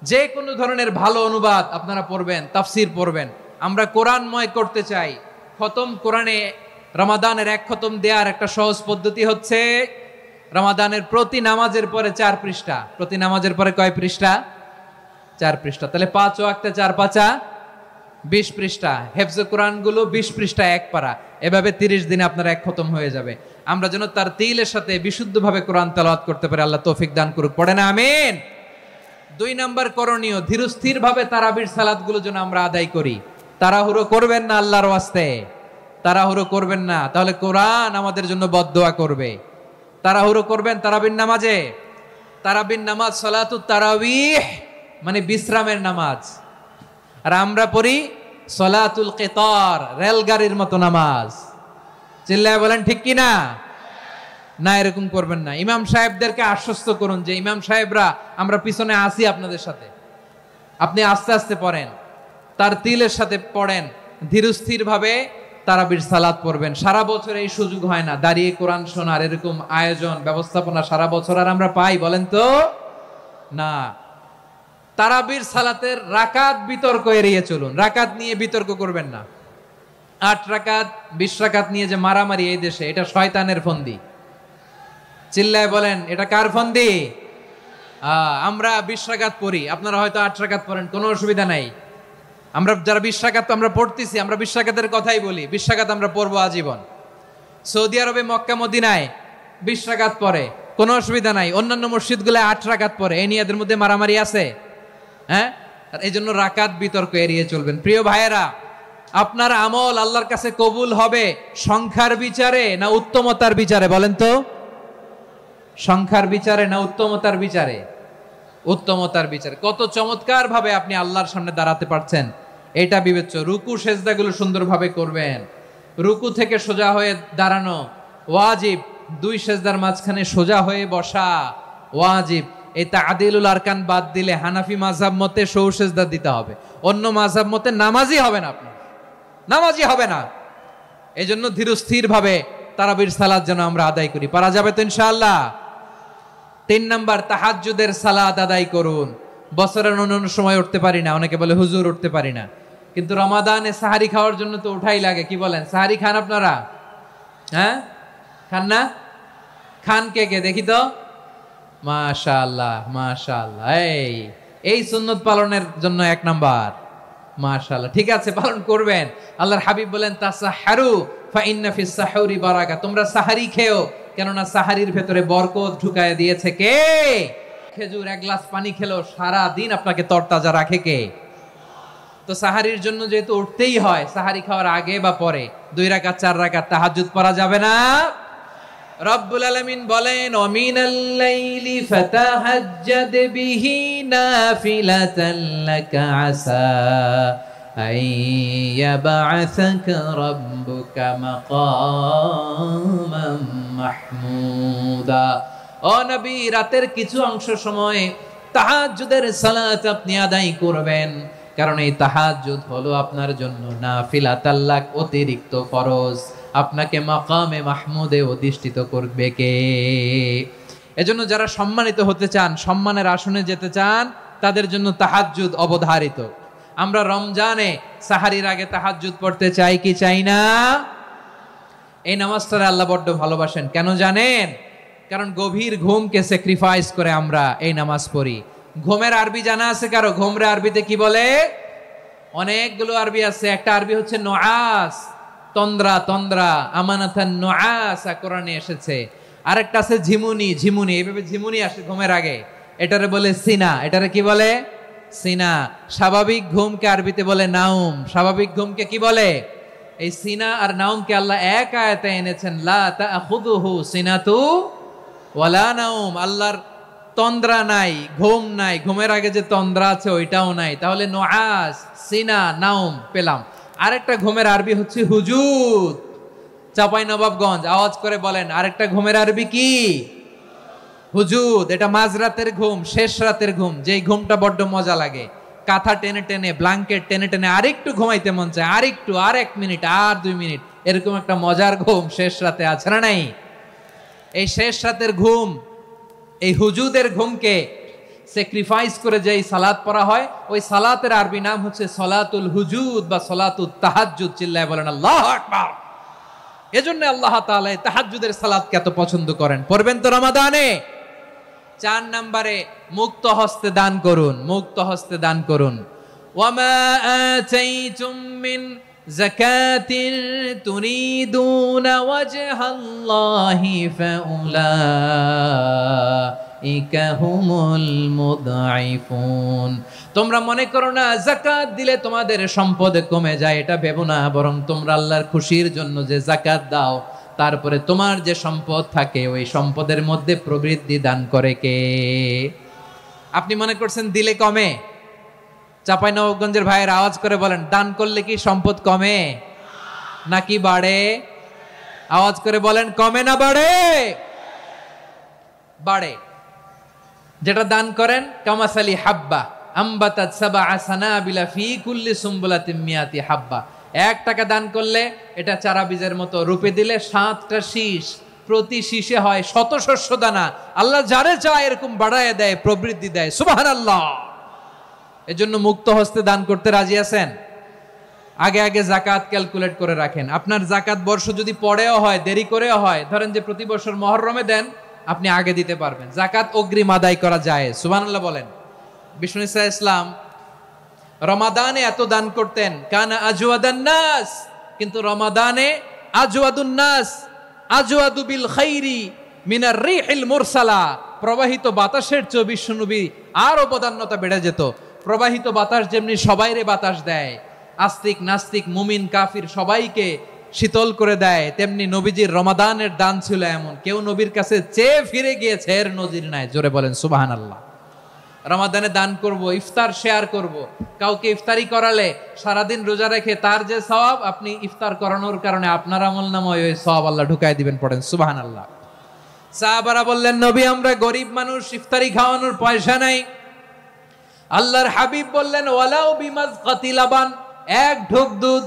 যে কোনো ধরনের ভালো অনুবাদ আপনারা পড়বেন, তাফসির পড়বেন। আমরা কোরআনময় করতে চাই। খতম কোরআনে রমাদানের এক খতম দেওয়ার একটা সহজ পদ্ধতি হচ্ছে রমাদানের প্রতি নামাজের পরে 4 পৃষ্ঠা। প্রতি নামাজের পরে কয় পৃষ্ঠা? 4 পৃষ্ঠা। তাহলে 5 ওয়াক্তে 4 পাঁচা 20 পৃষ্ঠা। হেফজে কোরআনগুলো 20 পৃষ্ঠা এক পারা। এভাবে 30 দিনে আপনার এক খতম হয়ে যাবে। আমরা যেন তার তিলের সাথে বিশুদ্ধভাবে কোরআন তেলাওয়াত করতে পারি, আল্লাহ তৌফিক দান করুক। পড়ে না আমিন। 2 নাম্বার করণীয়, ধীরস্থির ভাবে তারাবির সালাতগুলো যেন আমরা আদায় করি। তাড়াহুড়ো করবেন না আল্লাহর ওয়াস্তে, তাড়াহুড়ো করবেন না, তাহলে কোরআন আমাদের জন্য বদদোয়া করবে। তাড়াহুড়ো করবেন তারাবির নামাজে। তারাবির নামাজ সালাতুত তারাবিহ মানে বিশ্রামের নামাজ। আর আমরা পড়ি সালাতুল কিতার, রেলগাড়ির মতো নামাজ। চিল্লায় বলেন ঠিক কি না? না, এরকম করবেন না। ইমাম সাহেবদেরকে আশ্বস্ত করুন যে ইমাম সাহেবরা আমরা পিছনে আসি আপনাদের সাথে, আপনি আস্তে আস্তে পড়েন, তার তিলের সাথে পড়েন, ধীরস্থির ভাবে তারাবির সালাত পড়বেন। সারা বছর এই সুযোগ হয় না দাঁড়িয়ে কোরআন শোনার, এরকম আয়োজন ব্যবস্থাপনা সারা বছর আর আমরা পাই বলেন তো না। তারাবির সালাতের রাকাত বিতর্ক এড়িয়ে চলুন। রাকাত নিয়ে বিতর্ক করবেন না। 8 রাকাত 20 রাকাত নিয়ে যে মারামারি এই দেশে, এটা শয়তানের ফন্দি। চিল্লায় বলেন এটা কার ফন্দি? আমরা 20 রাকাত পড়ি, আপনারা হয়তো 8 রাকাত পড়েন, কোনো অসুবিধা নাই। আমরা যারা 20 রাকাত আমরা পড়তেছি, আমরা 20 রাকাতের কথাই বলি। 20 রাকাত আমরা পড়বো আজীবন। সৌদি আরবে মক্কা মদিনায় 20 রাকাত পড়ে, কোনো অসুবিধা নাই। অন্যান্য মসজিদগুলো 8 রাকাত পড়ে। এই নিয়ে এদের মধ্যে মারামারি আছে? হ্যাঁ, এই জন্য রাকাত বিতর্ক এড়িয়ে চলবেন। প্রিয় ভাইয়েরা, আপনার আমল আল্লাহর কাছে কবুল হবে সংখ্যার বিচারে না উত্তমতার বিচারে? বলেন তো, সংখ্যার বিচারে না উত্তমতার বিচারে? উত্তমতার বিচারে। কত চমৎকার ভাবে আপনি আল্লাহর সামনে দাঁড়াতে পারছেন এটা বিবেচ্য। রুকু সেজদাগুলো সুন্দরভাবে করবেন। রুকু থেকে সোজা হয়ে দাঁড়ানো ওয়াজিব। 2 সেজদার মাঝখানে সোজা হয়ে বসা ওয়াজিব। এই তা'দিলুল আরকান বাদ দিলে হানাফি মাযহাব মতে সৌ সেজদা দিতে হবে। অন্য মাযহাব মতে নামাজই হবে না, আপনি নামাজই হবে না। এই জন্য ধীরস্থির ভাবে তারাবির সালাত যেন আমরা আদায় করি। পারা যাবে তো ইনশাআল্লাহ? 3 নাম্বার, তাহাজ্জুদের সালাত আদায় করুন। বছরের অন্য সময় উঠতে পারি না, অনেকে বলে হুজুর উঠতে পারি না, কিন্তু রমাদানে সাহারি খাওয়ার জন্য তো উঠাই লাগে। কি বলেন, সাহারি খান আপনারা? হ্যাঁ, খান না? খান কে কে দেখি তো? মাশাআল্লাহ মাশাআল্লাহ। এই সুন্নত পালনের জন্য 1 নাম্বার। মাশাআল্লাহ, ঠিক আছে, পালন করবেন। আল্লাহর হাবিব বলেন তাসাহহারু ফা ইন্না ফিস সাহুরি বারাকা। তোমরা সাহারি খেও, কেননা সাহারির ভেতরে বরকত ঢুকায় দিয়েছে কে? খেজুর 1 গ্লাস পানি খেলেও সারা দিন আপনাকে তরতাজা রাখে কে? তো সাহারির জন্য যেহেতু উঠতেই হয়, সাহারি খাওয়ার আগে বা পরে 2 রাকাত 4 রাকাত তাহাজ্জুদ পড়া যাবে না? রব্বুল আলামিন বলেন ওয়ামিনাল লাইলি ফাতাহাজ্জাদ বিহি নাফিলাতান লাকা আসা আইয়াবআসাকা রাব্বুকা মাকামান মাহমুদা। ও নবী, রাতের কিছু অংশ সময় তাহাজ্জুদের সালাত আপনি আদায় করবেন, কারণ এই তাহাজ্জুদ হলো আপনার জন্য নাফিলাতাল লাক, অতিরিক্ত ফরজ। আপনাকে মাকামে মাহমুদে অধিষ্ঠিত করবে কে? এজন্য যারা সম্মানিত হতে চান, সম্মানের আসনে যেতে চান, তাদের জন্য তাহাজ্জুদ অবধারিত। আমরা রমজানে সাহারির আগে তাহাজ্জুদ পড়তে চাই কি চাই না? এই নামাজটা আল্লাহ বড্ড ভালোবাসেন। কেন জানেন? কারণ গভীর ঘুমকে স্যাক্রিফাইস করে আমরা এই নামাজ পড়ি। ঘুমের আরবি জানা আছে কারো? ঘুমরে আরবিতে কি বলে? অনেকগুলো আরবি আছে। একটা আরবি হচ্ছে নুআস, তন্দ্রা, তন্দ্রা, আমানাতান নুআস কোরআনে এসেছে। আরেকটা আছে ঝিমুনি, ঝিমুনি, এইভাবে ঝিমুনি আসে ঘুমের আগে, এটারে বলে সিনা। এটারে কি বলে? সিনা। স্বাভাবিক ঘুমকে আরবিতে বলে নাউম। স্বাভাবিক ঘুমকে কি বলে? এই সিনা আর নাউমকে আল্লাহ এক আয়াতে এনেছেন, লা তাখুযুহু সিনাতু ওয়ালা নাউম। আল্লাহর তন্দ্রা নাই, ঘুম নাই। ঘুমের আগে যে তন্দ্রা আছে ওইটাও নাই। তাহলে নুআস, সিনা, নাউম পেলাম। আরেকটা ঘুমের আরবি হচ্ছে হুজুদ। চাঁপাইনবাবগঞ্জ আওয়াজ করে বলেন, আরেকটা ঘুমের আরবি কি? হুজুদ। এটা মাঝরাতের ঘুম, শেষ রাতের ঘুম, যেই ঘুমটা বড্ড মজা লাগে। কাঁথা টেনে টেনে, ব্ল্যাঙ্কেট টেনে টেনে আরেকটু ঘুমাইতে মন চায়, আরেকটু, আর 1 মিনিট, আর 2 মিনিট, এরকম একটা মজার ঘুম শেষ রাতে আছে না নাই? এই শেষ রাতের ঘুম, এই হুজুদের ঘুমকে স্যাক্রিফাইস করে যেই সালাত পড়া হয়, ওই সালাতের আরবি নাম হচ্ছে সলাতুল হুজুদ বা সলাতুত তাহাজ্জুদ। চিল্লায় বলেন আল্লাহু আকবার। এজন্য আল্লাহ তাআলা তাহাজ্জুদের সালাতকে এত পছন্দ করেন। পড়বেন তো রমাদানে। 4 নম্বরে মুক্ত হস্তে দান করুন, মুক্ত হস্তে দান করুন। ওয়ামা আতাইতুম মিন যাকাতিন তুরিদুনা ওয়াজহাল্লাহি ফাউলাইকা হুমুল মুদঈফুন। তোমরা মনে করো না যাকাত দিলে তোমাদের সম্পদ কমে যায়, এটা ভেবো না, বরং তোমরা আল্লাহর খুশির জন্য যে যাকাত দাও, তারপরে তোমার যে সম্পদ থাকে ওই সম্পদের মধ্যে প্রবৃদ্ধি দান করে কে? আপনি মনে করছেন দিলে কমে? চাঁপাইনবাবগঞ্জের ভাইয়ের আওয়াজ করে বলেন, দান করলে কি সম্পদ কমে নাকি বাড়ে? আওয়াজ করে বলেন, কমে না বাড়ে? বাড়ে। যেটা দান করেন কামাসালি হাব্বা আম্বাতাত সাবআ সানাবিলা ফি কুল্লি সুমবুলাতিন মিয়াতি হাব্বা। 1 টাকা দান করলে এটা চারা বীজের মতো, রূপে দিলে 7টা শীষ, প্রতি শীষে হয় 100 শস্য দানা। আল্লাহ যারে চায় এরকম বাড়ায় দেয়, প্রবৃদ্ধি দেয়। সুবহানাল্লাহ। এজন্য মুক্ত হস্তে দান করতে রাজি আছেন? আগে আগে যাকাত ক্যালকুলেট করে রাখেন। আপনার যাকাত বর্ষ যদি পরেও হয়, দেরি করেও হয়, ধরেন যে প্রতি বছর মুহররমে দেন, আপনি আগে দিতে পারবেন। যাকাত অগ্রিম আদায় করা যায়। সুবহানাল্লাহ বলেন। বিষ্ণু ইসা ইসলাম রমাদানে এত দান করতেন, কানা আজওয়াদান নাস, কিন্তু রমাদানে আজওয়াদুন নাস আজওয়াদু বিল খাইরি মিনার রিহিল মুরসালা। প্রবাহিত বাতাসের চেয়ে বিশ্বনবী আর অবদান্যতা বেড়ে যেত। প্রবাহিত বাতাস যেমনি সবাইরে বাতাস দেয়, আস্তিক নাস্তিক মুমিন কাফির সবাইকে শীতল করে দেয়, তেমনি নবীজির রমাদানের দান ছিল এমন, কেউ নবীর কাছে চেয়ে ফিরে গিয়েছে এর নজির নাই। জোরে বলেন সুবহানাল্লাহ। রমাদানে দান করব, ইফতার শেয়ার করব। কাউকে ইফতারি করালে সারাদিন রোজা রেখে তার যে সওয়াব, আপনি ইফতার করানোর কারণে আপনার আমলনামায় ওই সওয়াব আল্লাহ ঢুকায় দিবেন। পড়েন সুবহানাল্লাহ। সাহাবারা বললেন, নবী আমরা গরিব মানুষ, ইফতারি খাওয়ানোর পয়সা নাই। আল্লাহর হাবিব বললেন, ওয়ালাউ বিমাজকাতি লাবান, 1 ঢোক দুধ,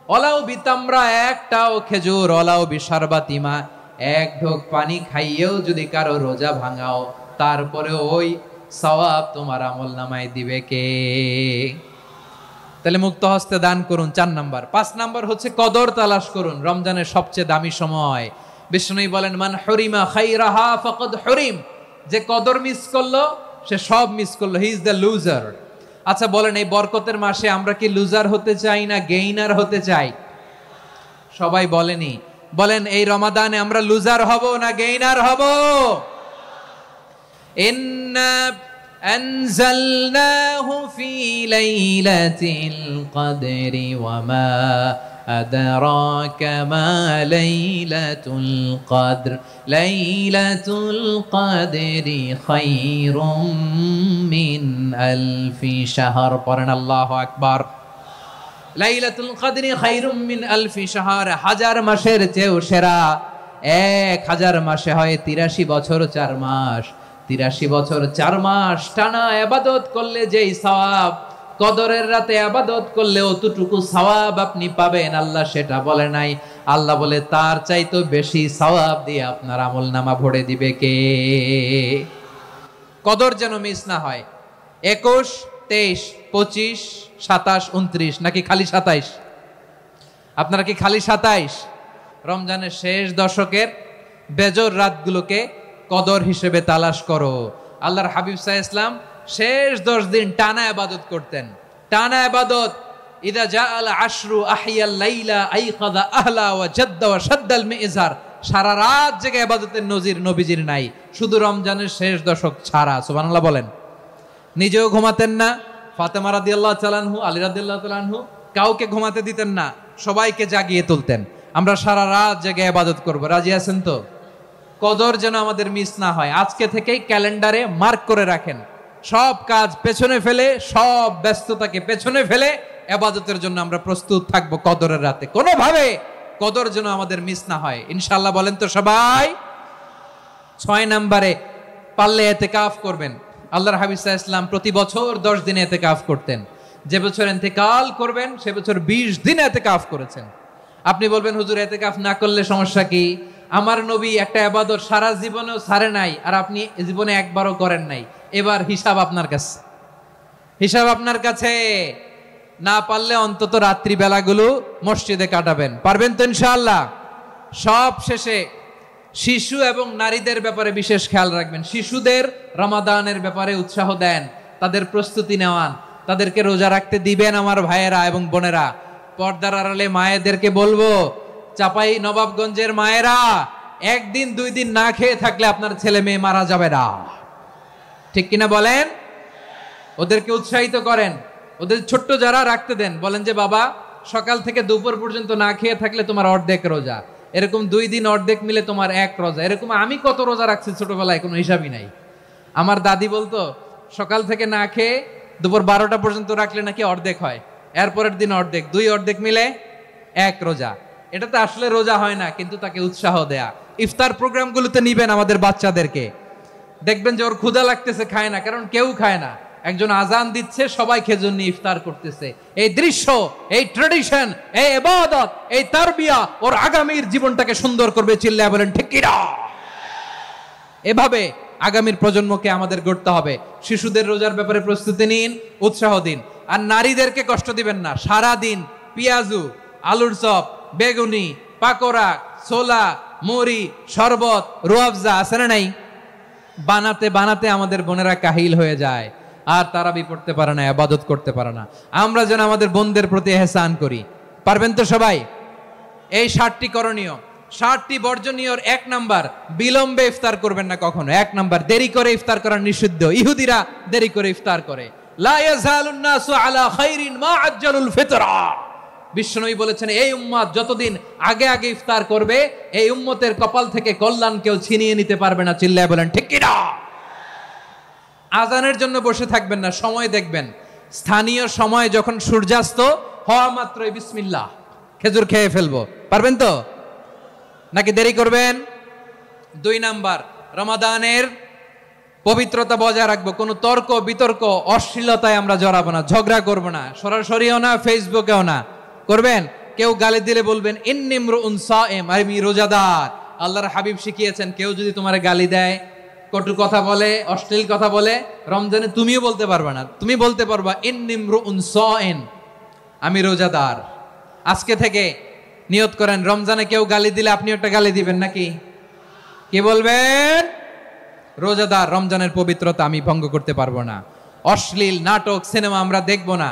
ওয়ালাউ বিতামরা, 1টাও খেজুর, ওয়ালাউ বিশারবাতিমা, 1 ঢোক পানি খাইয়েও যদি কারো রোজা ভাঙাও, তারপরে ওই সওয়াব তোমার আমলনামায় দিবে কে? তাহলে মুক্ত হস্তে দান করুন, 4 নাম্বার। 5 নাম্বার হচ্ছে কদর তালাশ করুন। রমজানের সবচেয়ে দামি সময়। বিষ্ণু বলেন, মান হুরিমা খাইরাহা ফাকাদ হুরিম, যে কদর মিস করলো সে সব মিস করলো, হি ইজ দ্য লুজার। আচ্ছা বলেন, এই বরকতের মাসে আমরা কি লুজার হতে চাই না গেইনার হতে চাই? সবাই বলেনি, বলেন এই রমাদানে আমরা লুজার হব না গেইনার হব? ইন্না আনজালনাহু ফি লাইলাতিল কদরি ওয়া মা আদরাকা মা লাইলাতুল কদর লাইলাতুল কদরি খায়রুম মিন আলফি শাহর। পড়েন আল্লাহু আকবার। লাইলাতুল কদরি খায়রুম মিন আলফি শাহর, 1000 মাসের চেয়েও সেরা। 1000 মাসে হয় 83 বছর 4 মাস। 83 বছর 4 মাস টানা ইবাদত করলে যেই সওয়াব, কদরের রাতে ইবাদত করলে অতটুকু সওয়াব আপনি পাবেন, আল্লাহ সেটা বলে নাই। আল্লাহ বলে তার চাইতে বেশি সওয়াব দিয়ে আপনার আমলনামা ভরে দিবে কে? কদর যেন মিস না হয়। 21, 23, 25, 27, 29 নাকি খালি 27? আপনারা কি খালি 27? রমজানের শেষ দশকের বেজর রাতগুলোকে কদর হিসেবে তালাশ করো। আল্লাহর হাবিব সাল্লাল্লাহু আলাইহি ওয়াসাল্লাম শেষ 10 দিন টানা ইবাদত করতেন, টানা ইবাদত। ইদা জাআল আশরু আহিয়াল লাইলা আইকাযা আহলা ওয়া জাদ্দা ওয়া শাদ্দাল মিজার। সারা রাত জেগে ইবাদতের নজির নবীজির নাই, শুধু রমজানের শেষ দশক ছাড়া। সুবহানাল্লাহ বলেন। নিজেও ঘুমাতেন না। ফাতেমা রাদিয়াল্লাহু তাআলা আনহু, আলী রাদিয়াল্লাহু তাআলা আনহু কাউকে ঘুমাতে দিতেন না, সবাইকে জাগিয়ে তুলতেন। আমরা সারা রাত জেগে ইবাদত করব। রাজি আছেন তো? কদর যেন আমাদের মিস না হয়। আজকে থেকেই ক্যালেন্ডারে মার্ক করে রাখেন, সব কাজ পেছনে ফেলে, সব ব্যস্ততাকে পেছনে ফেলে ইবাদতের জন্য আমরা প্রস্তুত থাকব কদরের রাতে। কোনোভাবে কদর যেন আমাদের মিস না হয়, ইনশাআল্লাহ। বলেন তো সবাই। 6 নম্বরে পারলে ইতিকাফ করবেন। আল্লাহর হাবিব সাল্লাল্লাহু আলাইহি ওয়াসাল্লাম প্রতি বছর 10 দিন ইতিকাফ করতেন। যে বছর ইন্তেকাল করবেন সে বছর 20 দিন ইতিকাফ করেছেন। আপনি বলবেন, হুজুর ইতিকাফ না করলে সমস্যা কি? আমার নবী একটা ইবাদত সারা জীবনেও ছাড়ে নাই, আর আপনি জীবনে একবারও করেন নাই। এবার হিসাব আপনার কাছে, হিসাব আপনার কাছে। না পারলে অন্তত রাত্রি বেলাগুলো মসজিদে কাটাবেন, পারবেন তো ইনশাআল্লাহ। সব শেষে শিশু এবং নারীদের ব্যাপারে বিশেষ খেয়াল রাখবেন। শিশুদের রমাদানের ব্যাপারে উৎসাহ দেন, তাদের প্রস্তুতি নেওয়ান, তাদেরকে রোজা রাখতে দিবেন আমার ভাইয়েরা এবং বোনেরা। পর্দার আড়ালে মায়েদেরকে বলবো, চাপাই নবাবগঞ্জের মায়েরা, একদিন 2 দিন না খেয়ে থাকলে আপনার ছেলে মেয়ে মারা যাবে না, ঠিক কিনা বলেন? ওদেরকে উৎসাহিত করেন, ওদের ছোট্ট যারা রাখতে দেন, বলেন যে বাবা সকাল থেকে দুপুর পর্যন্ত না খেয়ে থাকলে তোমার অর্ধেক রোজা, এরকম 2 দিন অর্ধেক মিলে তোমার 1 রোজা। এরকম আমি কত রোজা রাখছি ছোটবেলায় কোনো হিসাবই নাই। আমার দাদি বলতো সকাল থেকে না খেয়ে দুপুর 12টা পর্যন্ত রাখলে নাকি অর্ধেক হয়, এরপরের দিন অর্ধেক, 2 অর্ধেক মিলে 1 রোজা। এটা তো আসলে রোজা হয় না, কিন্তু তাকে উৎসাহ দেয়া। ইফতার প্রোগ্রামগুলোতে নিবেন আমাদের বাচ্চাদেরকে, দেখবেন যে ওর ক্ষুধা লাগতেছে, খায় না, কারণ কেউ খায় না, একজন আজান দিচ্ছে, সবাই খেজুর নিয়ে ইফতার করতেছে। এই দৃশ্য, এই ট্র্যাডিশন, এই ইবাদত, এই তারবিয়া ওর আগামীর জীবনটাকে সুন্দর করবে। চিল্লায়া বলেন ঠিক কি না? এভাবে আগামীর প্রজন্মকে আমাদের গড়তে হবে। শিশুদের রোজার ব্যাপারে প্রস্তুতি নিন, উৎসাহ দিন। আর নারীদেরকে কষ্ট দিবেন না। সারা দিন পেঁয়াজু, আলুর চপ, বেগুনি, পাকোড়া, ছোলা, মুড়ি, শরবত, রুয়াবজা আছে না নাই, বানাতে বানাতে আমাদের বোনেরা কাহিল হয়ে যায়, আর তারাবি পড়তে পারে না, ইবাদত করতে পারে না। আমরা যেন আমাদের বোনদের প্রতি ইহসান করি, পারবেন তো সবাই? এই 7টি করণীয়, 7টি বর্জনীয়। 1 নাম্বার, বিলম্বে ইফতার করবেন না কখনো। 1 নাম্বার, দেরি করে ইফতার করা নিষিদ্ধ। ইহুদিরা দেরি করে ইফতার করে। লা ইয়াজালুন নাসু আলা খাইরিন মা আজ্জালুল ফিতরা। বিশ্বনবী বলেছেন, এই উম্মত যতদিন আগে আগে ইফতার করবে, এই উম্মতের কপাল থেকে কল্যাণ কেউ ছিনিয়ে নিতে পারবে না। চিল্লায় বলেন ঠিক কি না? আজানের জন্য বসে থাকবেন না, সময় দেখবেন। স্থানীয় সময় যখন সূর্যাস্ত হওয়া মাত্রই বিসমিল্লাহ, খেজুর খেয়ে ফেলবো, পারবেন তো নাকি দেরি করবেন? 2 নাম্বার, রমাদানের পবিত্রতা বজায় রাখবো। কোনো তর্ক বিতর্ক অশ্লীলতায় আমরা জড়াবো না, ঝগড়া করবো না, সরাসরিও না, ফেসবুকেও না। করবেন কেউ গালি দিলে বলবেন ইন্নিমরুউন সায়েম, আমি রোজাদার। আল্লাহর হাবিব শিখিয়েছেন, কেউ যদি তোমার গালি দেয়, কটু কথা বলে, অশ্লীল কথা বলে, রমজানে তুমিও বলতে পারবে না, তুমি বলতে পারবা ইন্নিমরুউন সায়েম, আমি রোজাদার। আজকে থেকে নিয়ত করেন, রমজানে কেউ গালি দিলে আপনি একটা গালি দিবেন নাকি? কি বলবেন? রোজাদার, রমজানের পবিত্রতা আমি ভঙ্গ করতে পারবো না। অশ্লীল নাটক, সিনেমা আমরা দেখবো না।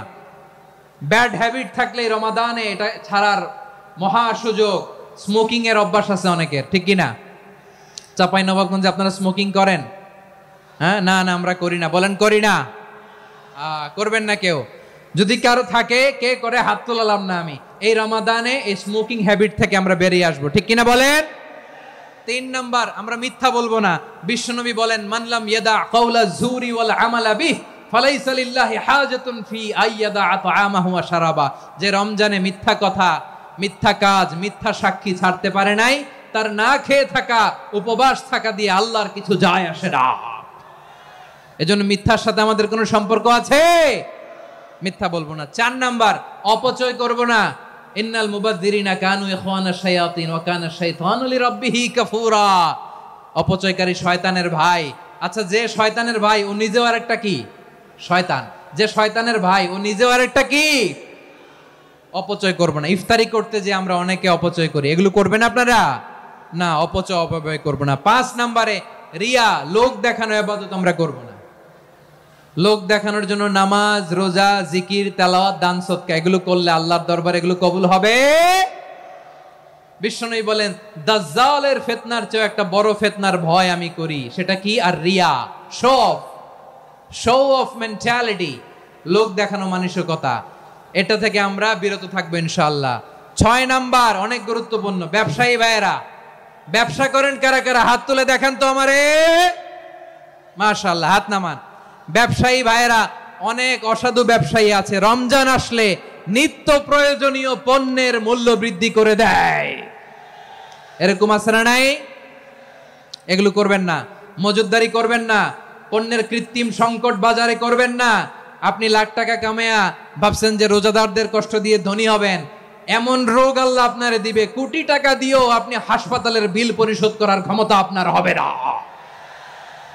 ব্যাড হ্যাবিট থাকলে রমাদানে এটা ছাড়ার মহা সুযোগ। স্মোকিং এর অভ্যাস আছে অনেকের, ঠিক কিনা? চাপাই নবাবগঞ্জে আপনারা স্মোকিং করেন? হ্যাঁ, না না আমরা করি না। বলেন করি না? করবেন না কেউ? যদি কারো থাকে, কে করে হাত তোলালাম না আমি। এই রমাদানে এই স্মোকিং হ্যাবিট থেকে আমরা বেরিয়ে আসবো, ঠিক কিনা বলেন? 3 নাম্বার, আমরা মিথ্যা বলবো না। বিশ্বনবী বলেন, মানলাম ইয়াদা কাওলা যুরি ওয়াল আমালা বিহ ফালাইসা লিল্লাহি হাজাতুন ফি আইয়াদা তাআমাহু ওয়া শারাবা। যে রমজানে মিথ্যা কথা, মিথ্যা কাজ, মিথ্যা সাক্ষী ছাড়তে পারে নাই, তার না খেয়ে থাকা, উপবাস থাকা দিয়ে আল্লাহর কিছু যায় আসে না। এজন্য মিথ্যার সাথে আমাদের কোনো সম্পর্ক আছে? মিথ্যা বলবো না। 4 নাম্বার, অপচয় করব না। ইন্নাল মুবাযযিরিনা কানু ইখওয়ানাশ শায়াতিন ওয়া কানা শাইতানু লিরাব্বিহি কাফুরা। অপচয়কারী শয়তানের ভাই। আচ্ছা, যে শয়তানের ভাই ও নিজেও আরেকটা কি? শয়তান। যে শয়তানের ভাই ও নিজেও আরেকটা কি? অপচয় করব না। ইফতারি করতে যে আমরা অনেকে অপচয় করি, এগুলো করবেন আপনারা না। অপচয় অপব্যয় করব না। 5 নম্বরে, রিয়া, লোক দেখানো ইবাদত আমরা করব না। লোক দেখানোর জন্য নামাজ, রোজা, জিকির, তেলাওয়াত, দান সদকা এগুলো করলে আল্লাহর দরবারে এগুলো কবুল হবে। বিশ্বনবী বলেন, দাজ্জালের ফিতনার চেয়ে একটা বড় ফিতনার ভয় আমি করি, সেটা কি? আর রিয়া, শো অফ মেন্টালিটি, লোক দেখানো মানসিকতা। এটা থেকে আমরা বিরত থাকবো ইনশাআল্লাহ। 6 নাম্বার, অনেক গুরুত্বপূর্ণ। ব্যবসায়ী ভাইয়েরা, ব্যবসা করেন কারা কারা? হাত তুলে দেখান তো আমারে। মাশাআল্লাহ, হাত নামান। ব্যবসায়ী ভাইয়েরা, অনেক অসাধু ব্যবসায়ী আছে, রমজান আসলে নিত্য প্রয়োজনীয় পণ্যের মূল্য বৃদ্ধি করে দেয়। এরকম আছে না নাই? এগুলো করবেন না। মজুদদারি করবেন না। পণ্যের কৃত্রিম সংকট বাজারে করবেন না। আপনি লাখ টাকা কামায়া ভাবছেন যে রোজাদারদের কষ্ট দিয়ে ধনী হবেন, এমন রোগ আল্লাহ আপনারে দিবে, কোটি টাকা দিয়েও আপনি হাসপাতালের বিল পরিশোধ করার ক্ষমতা আপনার হবে না।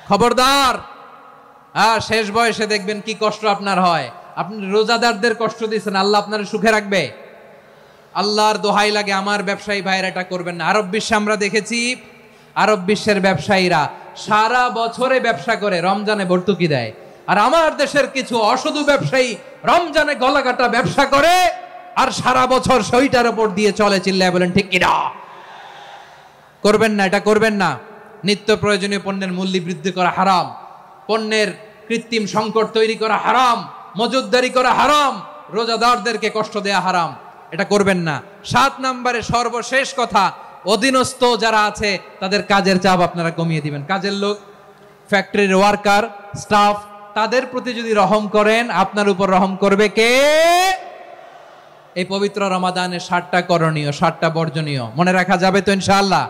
খবরদার, শেষ বয়সে দেখবেন কি কষ্ট আপনার হয়। আপনি রোজাদারদের কষ্ট দিচ্ছেন, আল্লাহ আপনার সুখে রাখবে? আল্লাহর দোহাই লাগে আমার ব্যবসায়ী ভাইয়েরা এটা করবেন না। আরব বিশ্বে আমরা দেখেছি, আরব বিশ্বের ব্যবসায়ীরা সারা বছরে ব্যবসা করে, রমজানে ভর্তুকি দেয়। আর আমার দেশের কিছু অসাধু ব্যবসায়ী রমজানে গলাকাটা ব্যবসা করে আর সারা বছর সইটার উপর দিয়ে চলে। চিল্লায় বলেন ঠিক কিনা? করবেন না, এটা করবেন না। নিত্য প্রয়োজনীয় পণ্যের মূল্য বৃদ্ধি করা হারাম, পণ্যের কৃত্রিম সংকট তৈরি করা হারাম, মজুতদারি করা হারাম, রোজাদারদেরকে কষ্ট দেয়া হারাম, এটা করবেন না। 7 নম্বরে সর্বশেষ কথা, অধীনস্থ যারা আছে তাদের কাজের চাপ আপনারা কমিয়ে দিবেন। কাজের লোক, ফ্যাক্টরির ওয়ার্কার, স্টাফ, তাদের প্রতি যদি রহম করেন, আপনার উপর রহম করবে কে? এই পবিত্র রমাদানের 7টা করণীয়, 7টা বর্জনীয় মনে রাখা যাবে তো ইনশাআল্লাহ?